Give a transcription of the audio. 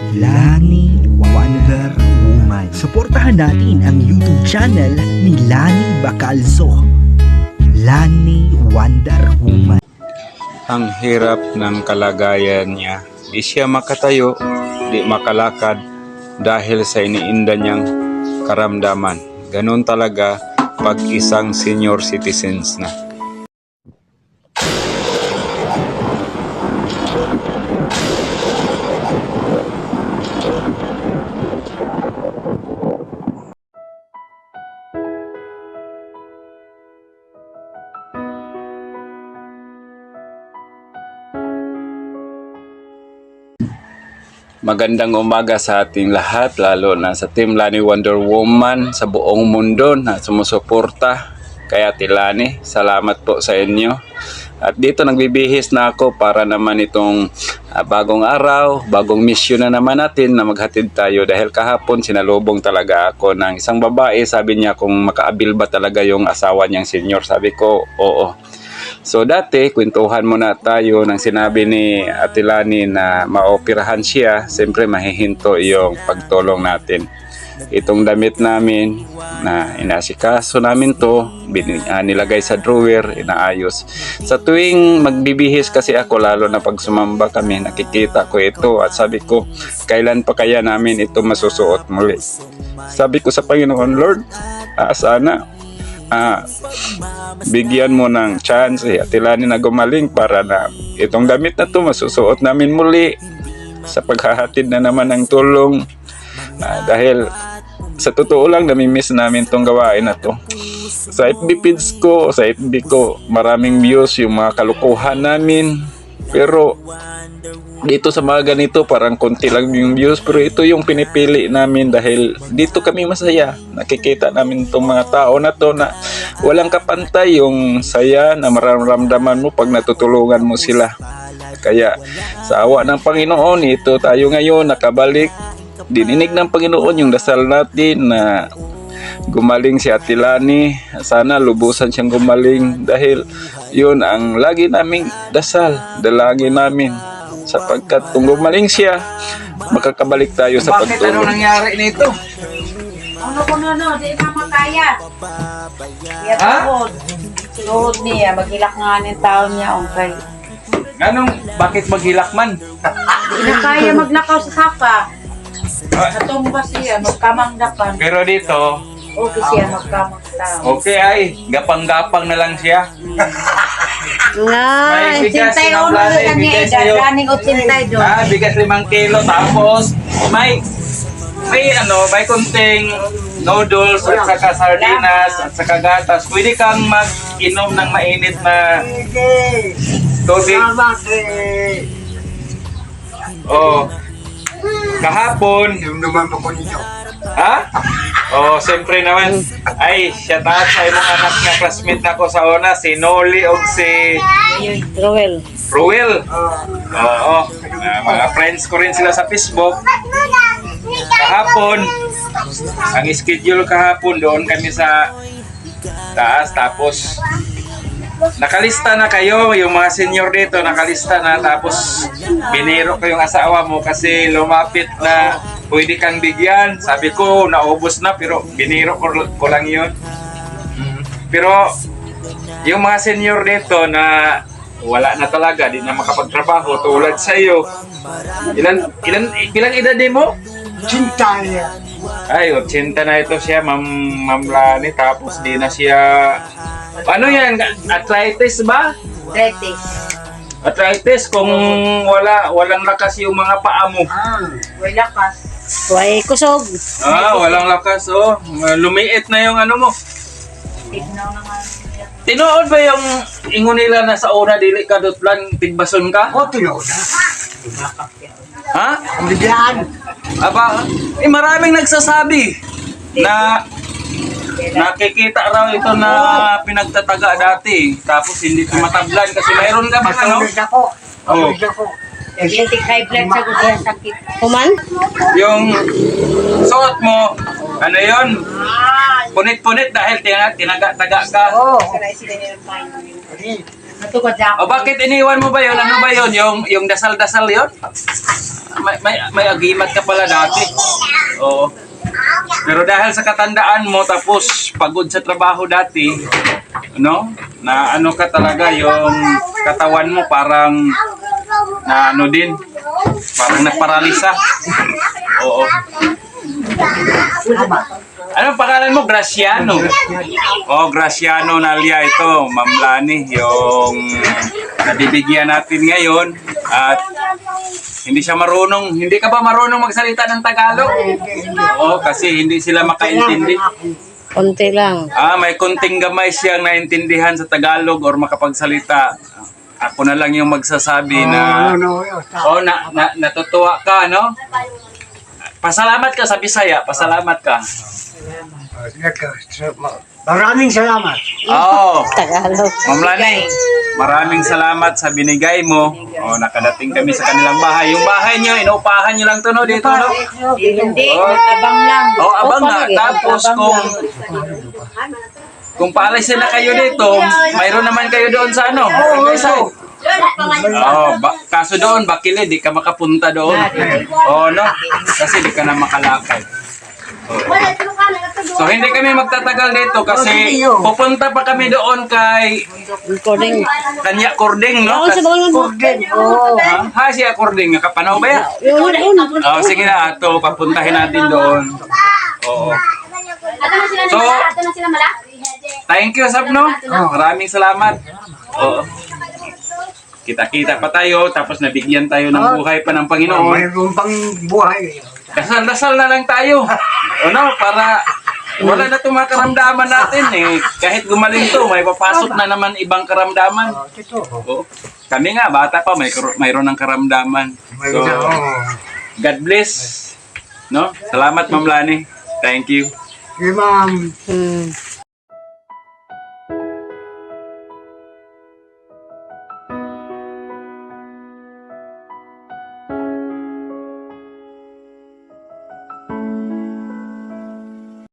Lani Wonder Woman. Suportahan natin ang YouTube channel ni Lani Bacalzo. Lani Wonder Woman. Ang hirap ng kalagayan niya. Di siya makatayo, di makalakad dahil sa iniinda niyang karamdaman. Ganun talaga pag isang senior citizens na. Magandang umaga sa ating lahat, lalo na sa Team Lani Wonder Woman sa buong mundo na sumusuporta kay Ate Lani. Salamat po sa inyo. At dito nagbibihis na ako para naman itong bagong araw, bagong mission na naman natin na maghatid tayo. Dahil kahapon sinalubong talaga ako ng isang babae. Sabi niya kung makaabil ba talaga yung asawa niyang senior. Sabi ko, oo. So dati, kwentuhan muna tayo nang sinabi ni Ate Lani na maoperahan siya. Siyempre mahihinto yung pagtulong natin. Itong damit namin na inasikaso namin to, nilagay sa drawer, inaayos. Sa tuwing magbibihis kasi ako, lalo na pag sumamba kami, nakikita ko ito at sabi ko, kailan pa kaya namin ito masusuot muli? Sabi ko sa Panginoon, Lord, sana bigyan mo ng chance Ate Lani na gumaling para na itong damit na to masusuot namin muli sa paghahatid na naman ng tulong. Dahil sa totoo lang namimiss namin tong gawain na to. Sa FB feeds ko, sa FB ko, maraming views yung mga kalukuhan namin, pero dito sa mga ganito parang konti lang yung views, pero ito yung pinipili namin dahil dito kami masaya. Nakikita namin itong mga tao na to na walang kapantay yung saya na mararamdaman mo pag natutulungan mo sila. Kaya sa awa ng Panginoon, ito tayo ngayon nakabalik. Dininig ng Panginoon yung dasal natin na gumaling si Ate Lani. Sana lubusan siyang gumaling dahil yun ang lagi naming dasal, dalangin namin. Sapagkat kung gumaling siya, makakabalik tayo sa pagtulong. Bakit? Ano nangyari nito? Ano ko no, di mamataya. Kaya tuhod niya, maghilak nga ng tao niya, okay. Bakit maghilak man? Di na kaya maglakaw sa sapa. Natumba siya, magkamangdapan. Pero dito, Okay siya, magkamang tao. okay ay, gapang-gapang na lang siya. Nga, May bigas sintay ng ulo Lani, na niya, bigas sa'yo. daning o sintay doon. Bigas 5 kilo, tapos may konting noodles at saka sardinas at saka gatas. Pwede kang mag-inom ng mainit na tubig. Oh. Kahapon, ha? Oh, siyempre naman. Ay, shout out sa imong anak nga classmate nako sa una, si Noli o si Roel. Ruel. Oo. Mga friends ko rin sila sa Facebook. Kahapon, ang schedule kahapon, doon kami sa taas. Tapos, nakalista na kayo, yung mga senior dito, nakalista na. Tapos, biniro ko yung asawa mo kasi lumapit na pwede kang bigyan. Sabi ko, naubos na, pero biniro ko lang yun. Pero, yung mga senior dito na wala na talaga, di na makapagtrabaho, tulad sa iyo. Ilang edad din mo? 80. Ay, 80 na ito siya, Ma'am Lani. Tapos di na siya... Ano yan? Arthritis ba? Arthritis kung walang lakas yung mga paa mo. Way lakas. Way kusog. Walang lakas, oh. Lumiit na yung ano mo. Tignaw naman. Tinuod ba yung ingon nila na sa una dili ka dutlan tigbason ka? Tinuod. Ha? Bigyan. Aba, maraming nagsasabi na nakikita raw ito na pinagtataga dati. Tapos hindi ko matablan kasi mayroon ka ba ano? ako. Oh. Yung high blood sa gudihan sakit. Kuman? Yung suot mo, ano yun? Punit-punit dahil tinaga-taga ka. Natukod na ako. O bakit iniwan mo ba yun? Ano ba yun? Yung dasal-dasal yun? may agimat ka pala dati. Oo. Pero dahil sa katandaan mo, tapos pagod sa trabaho dati, no? Na ano ka talaga, yung katawan mo parang na ano din, parang naparalisa. Oo. Anong pangalan mo? Graciano. Oh, Graciano Nalia ito, Ma'am Lani, yung nabibigyan natin ngayon at hindi siya marunong. Hindi ka ba marunong magsalita ng Tagalog? Oo, kasi hindi sila makaintindi. Konti lang. May konting gamay siyang naintindihan sa Tagalog or makapagsalita. Ako na lang yung magsasabi na natutuwa ka, no? Pasalamat ka sa Bisaya, pasalamat ka. Maraming salamat. Oo. Tagalog. Ma'am Lani, maraming salamat sa binigay mo. Nakadating kami sa kanilang bahay. Yung bahay niyo, inuupahan niyo lang to, no? Dito, no? Hindi, Oh. abang lang. Abang nga. Tapos kung paalis na kayo dito, mayroon naman kayo doon sa ano? Kaso doon, bakili, di ka makapunta doon. No? Kasi di ka na makalakad. So hindi kami magtatagal dito kasi pupunta pa kami doon kay Recording. Kanya Kording, no? Ako sa bangon. Ha, siya Kording, kapanaw ba yan? Sige na, ato, papuntahin natin doon. Oo. So, thank you, Sabno. Maraming salamat. Oo. Kita-kita pa tayo, tapos nabigyan tayo ng buhay pa ng Panginoon. Mayroon pang buhay. Dasal-dasal na lang tayo. Para wala na itong mga karamdaman natin eh. Kahit gumaling to, may papasok na naman ibang karamdaman. Oo. Kami nga, bata pa, mayroon ng karamdaman. So, God bless. No? Salamat, Ma'am Lani. Thank you. Ma'am.